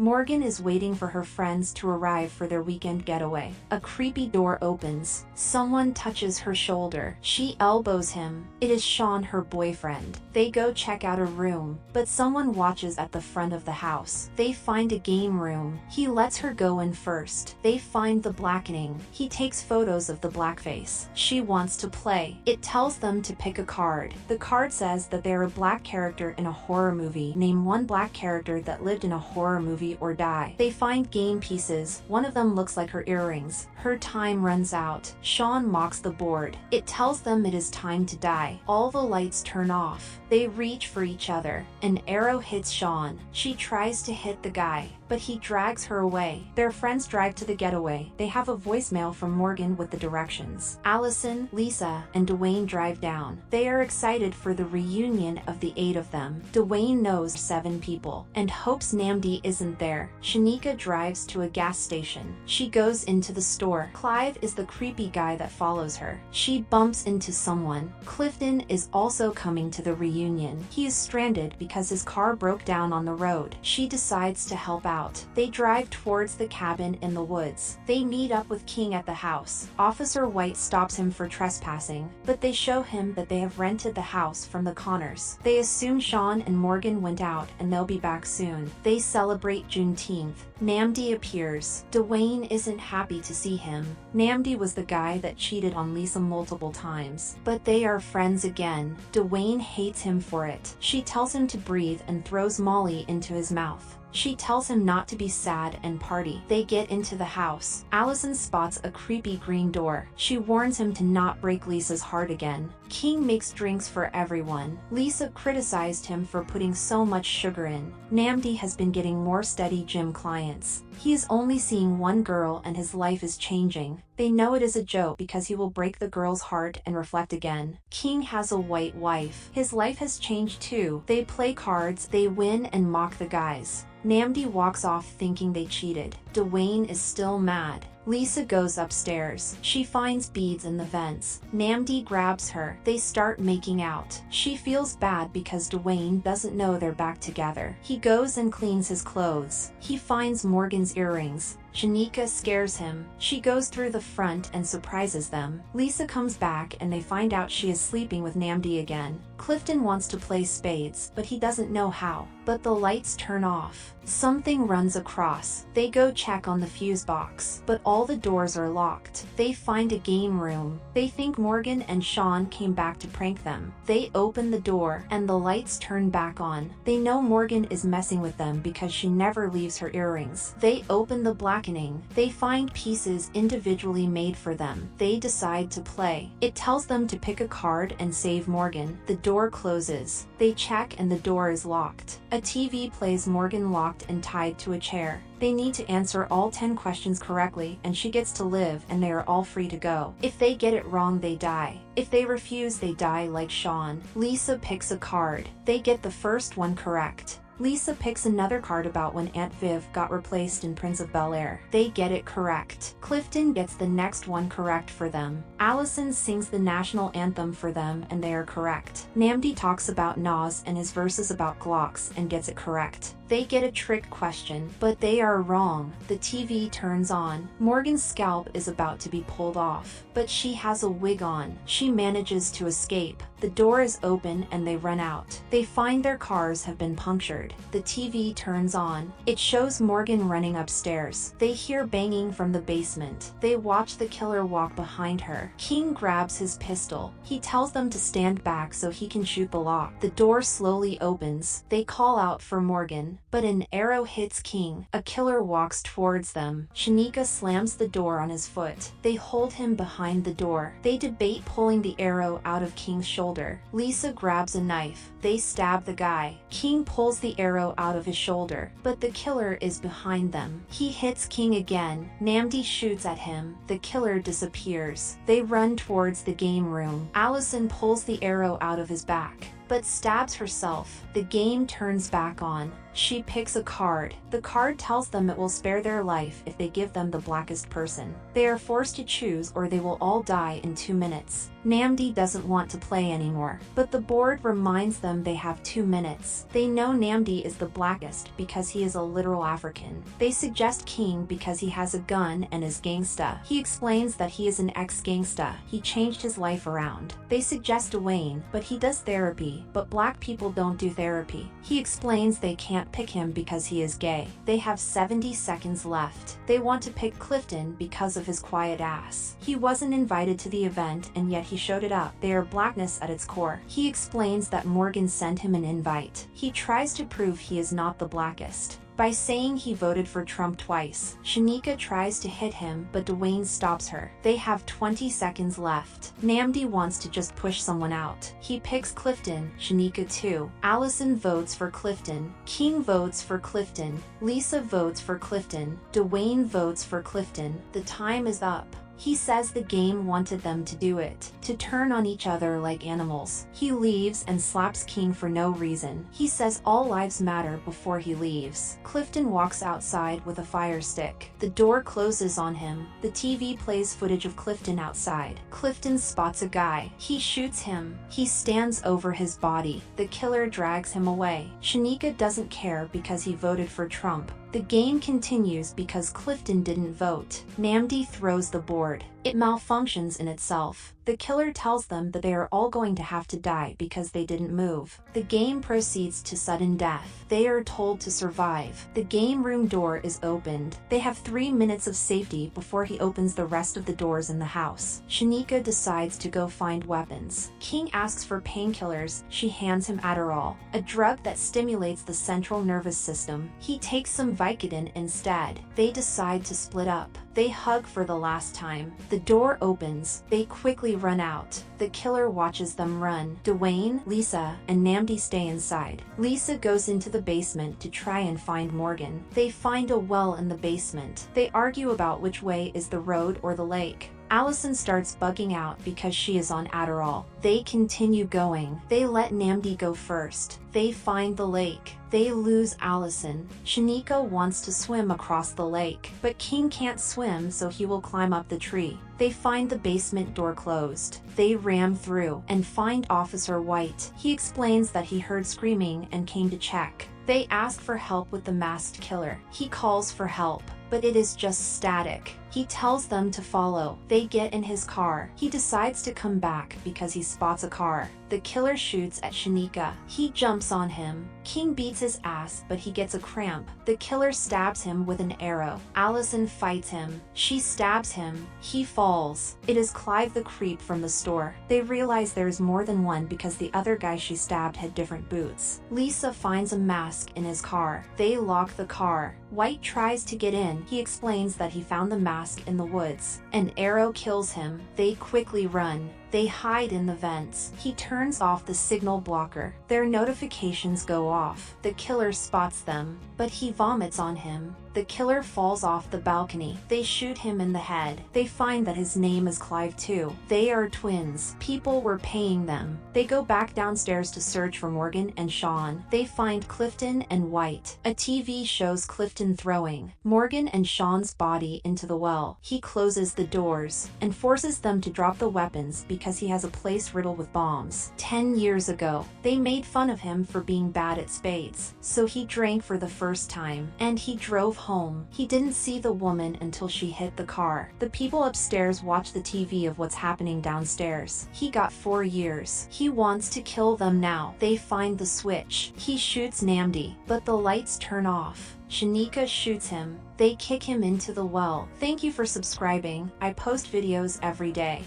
Morgan is waiting for her friends to arrive for their weekend getaway. A creepy door opens. Someone touches her shoulder. She elbows him. It is Sean, her boyfriend. They go check out a room, but someone watches at the front of the house. They find a game room. He lets her go in first. They find the Blackening. He takes photos of the blackface. She wants to play. It tells them to pick a card. The card says that they're a black character in a horror movie. Name one black character that lived in a horror movie or die. They find game pieces. One of them looks like her earrings. Her time runs out. Sean mocks the board. It tells them it is time to die. All the lights turn off. They reach for each other. An arrow hits Sean. She tries to hit the guy, but he drags her away. Their friends drive to the getaway. They have a voicemail from Morgan with the directions. Allison, Lisa, and Dwayne drive down. They are excited for the reunion of the 8 of them. Dwayne knows 7 people and hopes Namdi isn't there. Shanika drives to a gas station. She goes into the store. Clive is the creepy guy that follows her. She bumps into someone. Clifton is also coming to the reunion. He is stranded because his car broke down on the road. She decides to help out. They drive towards the cabin in the woods. They meet up with King at the house. Officer White stops him for trespassing, but they show him that they have rented the house from the Connors. They assume Sean and Morgan went out and they'll be back soon. They celebrate Juneteenth. Namdi appears. Dwayne isn't happy to see him. Namdi was the guy that cheated on Lisa multiple times, but they are friends again. Dwayne hates him for it. She tells him to breathe and throws Molly into his mouth. She tells him not to be sad and party. They get into the house. Allison spots a creepy green door. She warns him to not break Lisa's heart again. King makes drinks for everyone. Lisa criticized him for putting so much sugar in. Namdi has been getting more steady gym clients. He is only seeing one girl and his life is changing. They know it is a joke because he will break the girl's heart and reflect again. King has a white wife. His life has changed too. They play cards, they win and mock the guys. Namdi walks off thinking they cheated. Dwayne is still mad. Lisa goes upstairs. She finds beads in the vents. Namdi grabs her. They start making out. She feels bad because Dwayne doesn't know they're back together. He goes and cleans his clothes. He finds Morgan's earrings. Shanika scares him. She goes through the front and surprises them. Lisa comes back and they find out she is sleeping with Namdi again. Clifton wants to play spades, but he doesn't know how. But the lights turn off. Something runs across. They go check on the fuse box, but all the doors are locked. They find a game room. They think Morgan and Sean came back to prank them. They open the door and the lights turn back on. They know Morgan is messing with them because she never leaves her earrings. They open the Blackening. They find pieces individually made for them. They decide to play. It tells them to pick a card and save Morgan. The door closes. They check and the door is locked. A TV plays Morgan locked and tied to a chair. They need to answer all 10 questions correctly and she gets to live and they are all free to go. If they get it wrong, they die. If they refuse, they die like Sean. Lisa picks a card. They get the first one correct. Lisa picks another card about when Aunt Viv got replaced in Prince of Bel-Air. They get it correct. Clifton gets the next one correct for them. Allison sings the national anthem for them and they are correct. Namdi talks about Nas and his verses about Glocks and gets it correct. They get a trick question, but they are wrong. The TV turns on. Morgan's scalp is about to be pulled off, but she has a wig on. She manages to escape. The door is open and they run out. They find their cars have been punctured. The TV turns on. It shows Morgan running upstairs. They hear banging from the basement. They watch the killer walk behind her. King grabs his pistol. He tells them to stand back so he can shoot the lock. The door slowly opens. They call out for Morgan, but an arrow hits King. A killer walks towards them. Shanika slams the door on his foot. They hold him behind the door. They debate pulling the arrow out of King's shoulder. Lisa grabs a knife. They stab the guy. King pulls the arrow out of his shoulder, but the killer is behind them. He hits King again. Namdi shoots at him. The killer disappears. They run towards the game room. Allison pulls the arrow out of his back. but stabs herself. The game turns back on. She picks a card. The card tells them it will spare their life if they give them the blackest person. They are forced to choose or they will all die in 2 minutes. Namdi doesn't want to play anymore, but the board reminds them they have 2 minutes. They know Namdi is the blackest because he is a literal African. They suggest King because he has a gun and is gangsta. He explains that he is an ex-gangsta. He changed his life around. They suggest Dwayne, but he does therapy, but black people don't do therapy. He explains they can't pick him because he is gay. They have 70 seconds left. They want to pick Clifton because of his quiet ass. He wasn't invited to the event and yet he showed it up. They are blackness at its core. He explains that Morgan sent him an invite. He tries to prove he is not the blackest by saying he voted for Trump twice. Shanika tries to hit him, but Dwayne stops her. They have 20 seconds left. Namdi wants to just push someone out. He picks Clifton, Shanika too. Allison votes for Clifton. King votes for Clifton. Lisa votes for Clifton. Dwayne votes for Clifton. The time is up. He says the game wanted them to do it, to turn on each other like animals. He leaves and slaps King for no reason. He says all lives matter before he leaves. Clifton walks outside with a fire stick. The door closes on him. The TV plays footage of Clifton outside. Clifton spots a guy. He shoots him. He stands over his body. The killer drags him away. Shanika doesn't care because he voted for Trump. The game continues because Clifton didn't vote. Namdi throws the board. It malfunctions in itself. The killer tells them that they are all going to have to die because they didn't move. The game proceeds to sudden death. They are told to survive. The game room door is opened. They have 3 minutes of safety before he opens the rest of the doors in the house. Shanika decides to go find weapons. King asks for painkillers. She hands him Adderall, a drug that stimulates the central nervous system. He takes some Vicodin instead. They decide to split up. They hug for the last time. The door opens. They quickly run out. The killer watches them run. Dwayne, Lisa, and Namdi stay inside. Lisa goes into the basement to try and find Morgan. They find a well in the basement. They argue about which way is the road or the lake. Allison starts bugging out because she is on Adderall. They continue going. They let Namdi go first. They find the lake. They lose Allison. Shanika wants to swim across the lake, but King can't swim, so he will climb up the tree. They find the basement door closed. They ram through and find Officer White. He explains that he heard screaming and came to check. They ask for help with the masked killer. He calls for help, but it is just static. He tells them to follow. They get in his car. He decides to come back because he spots a car. The killer shoots at Shanika. He jumps on him. King beats his ass, but he gets a cramp. The killer stabs him with an arrow. Allison fights him. She stabs him. He falls. It is Clive the creep from the store. They realize there is more than one because the other guy she stabbed had different boots. Lisa finds a mask in his car. They lock the car. White tries to get in. He explains that he found the mask in the woods. An arrow kills him. They quickly run. They hide in the vents. He turns off the signal blocker. Their notifications go off. The killer spots them, but he vomits on him. The killer falls off the balcony. They shoot him in the head. They find that his name is Clive too. They are twins. People were paying them. They go back downstairs to search for Morgan and Sean. They find Clifton and White. A TV shows Clifton throwing Morgan and Sean's body into the well. He closes the doors and forces them to drop the weapons because he has a place riddled with bombs. 10 years ago, they made fun of him for being bad at spades. So he drank for the first time, and he drove home. He didn't see the woman until she hit the car. The people upstairs watch the TV of what's happening downstairs. He got 4 years. He wants to kill them now. They find the switch. He shoots Namdi, but the lights turn off. Shanika shoots him. They kick him into the well. Thank you for subscribing. I post videos every day.